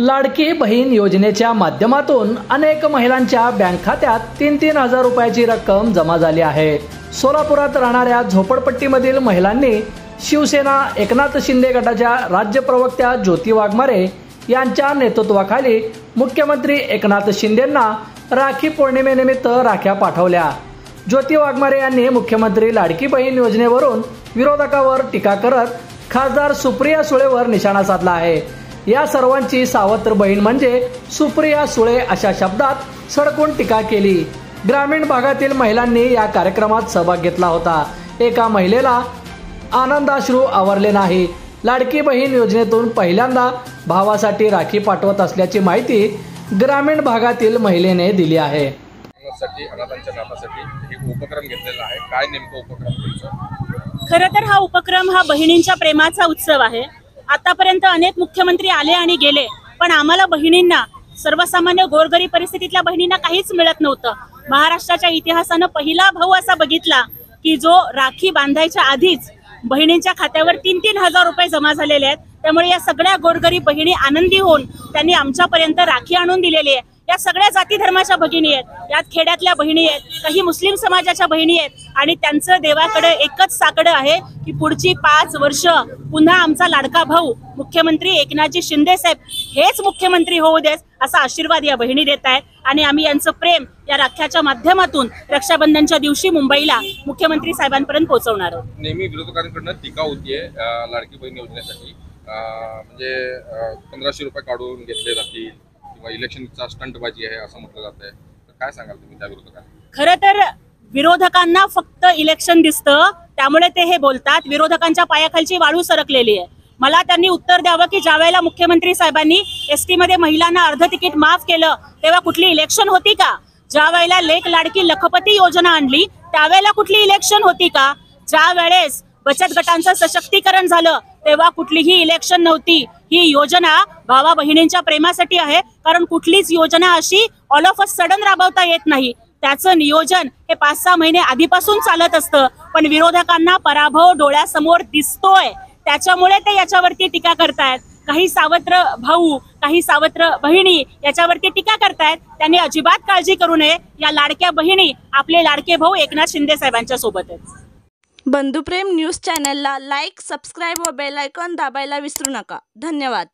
लाडकी बहीण योजनेच्या माध्यमातून अनेक महिलांच्या बँक खात्यात 3-3 हजार रुपयाची रक्कम जमा झाली आहे। सोलापुरात राहणाऱ्या झोपडपट्टीमधील महिलांनी शिवसेना एकनाथ शिंदे गटाच्या राज्य प्रवक्त्या ज्योती वाघमारे यांच्या नेतृत्वाखाली मुख्यमंत्री एकनाथ शिंदेंना राखी पौर्णिमेनिमित्त राख्या पाठवल्या। ज्योती वाघमारे यांनी मुख्यमंत्री लाडकी बहीण योजनेवरून विरोधकावर टीका करत खासदार सुप्रिया सुळेवर निशाणा साधला आहे। या सर्वांची सावत्र बहीण म्हणजे सुप्रिया सुळे अशा शब्दात सडकून टीका केली। ग्रामीण भागातील महिलांनी या कार्यक्रमात सहभाग घेतला होता। एका महिलेला आनंदाश्रू आवरले नाही। लाडकी बहीण योजनेतून पहिल्यांदा भावासाठी राखी पाठवत असल्याची माहिती ग्रामीण भागातील महिलेने दिली आहे। अनाथांच्या नातासाठी एक उपक्रम घेतलेला आहे। काय नेमका उपक्रम तुमचा? खरं तर हा उपक्रम हा बहिणींच्या प्रेमाचा उत्सव आहे। आतापर्यंत अनेक मुख्यमंत्री आले आणि गेले, पण आम्हाला बहिणींना, सर्वसामान्य गोरगरीब परिस्थितीतल्या बहिणींना काहीच मिळत नव्हतं। महाराष्ट्राच्या इतिहासानं पहिला भाऊ असा बघितला की जो राखी बांधायच्या आधीच बहिणींच्या खात्यावर 3-3 हजार रुपये जमा झालेले आहेत। त्यामुळे या सगळ्या गोरगरीब बहिणी आनंदी होऊन त्यांनी आमच्यापर्यंत राखी आणून दिलेली आहे। या सगळ्या जाती धर्माच्या भगिनी आहेत, यात खेड्यातल्या बहिणी आहेत, काही मुस्लिम समाजाच्या बहिणी आहेत आणि त्यांचं देवाकडे एकच साकडं आहे की पुढची 5 वर्ष पुन्हा आमचा लाडका भाऊ मुख्यमंत्री एकनाथजी शिंदे साहेब हेच मुख्यमंत्री होऊ देत असा आशीर्वाद या बहिणी देत आहेत। आणि आम्ही यांचं प्रेम या राख्याच्या माध्यमातून रक्षाबंधनच्या दिवशी मुंबईला मुख्यमंत्री साहेबांपर्यंत पोहोचवणार आहोत। नेहमी विरोधकांकडून टीका होतीये लाडकी बहीण योजनेसाठी, म्हणजे 1500 रुपये काढून घेतले जातील किंवा इलेक्शनचा स्टंटबाजी आहे असं म्हटलं जात आहे, तर काय सांगाल तुम्ही त्या विरोधकांना? खरं तर विरोधकांना फक्त इलेक्शन दिसतं, त्यामुळे ते हे बोलतात। विरोधकांच्या पायाखालची वाळू सरकलेली आहे। मला त्यांनी उत्तर द्यावं की ज्या वेळेला मुख्यमंत्री साहेबांनी एसटी मध्ये महिलांना अर्ध तिकीट माफ केलं तेव्हा कुठली इलेक्शन होती का? ज्या वेळेला लेक लाडकी लखपती योजना आणली त्यावेळेला कुठली इलेक्शन होती का? ज्या वेळेस बचत गटांचं सशक्तीकरण झालं तेव्हा कुठलीही इलेक्शन नव्हती। ही योजना भावा बहिणींच्या प्रेमासाठी आहे, कारण कुठलीच योजना अशी ऑल ऑफ अ सडन राबवता येत नाही। त्याचं नियोजन हे 5-6 महिने आधीपासून चालत असतं, पण विरोधकांना पराभव डोळ्यासमोर दिसतोय, त्याच्यामुळे ते याच्यावरती टीका करतायत। काही सावत्र भाऊ, काही सावत्र बहिणी याच्यावरती टीका करतायत। त्यांनी अजिबात काळजी करू नये। या लाडक्या बहिणी आपले लाडके भाऊ एकनाथ शिंदे साहेबांच्या सोबत आहेत। बंधुप्रेम न्यूज चॅनलला लाईक, सबस्क्राईब व बेल आयकॉन दाबायला विसरू नका। धन्यवाद।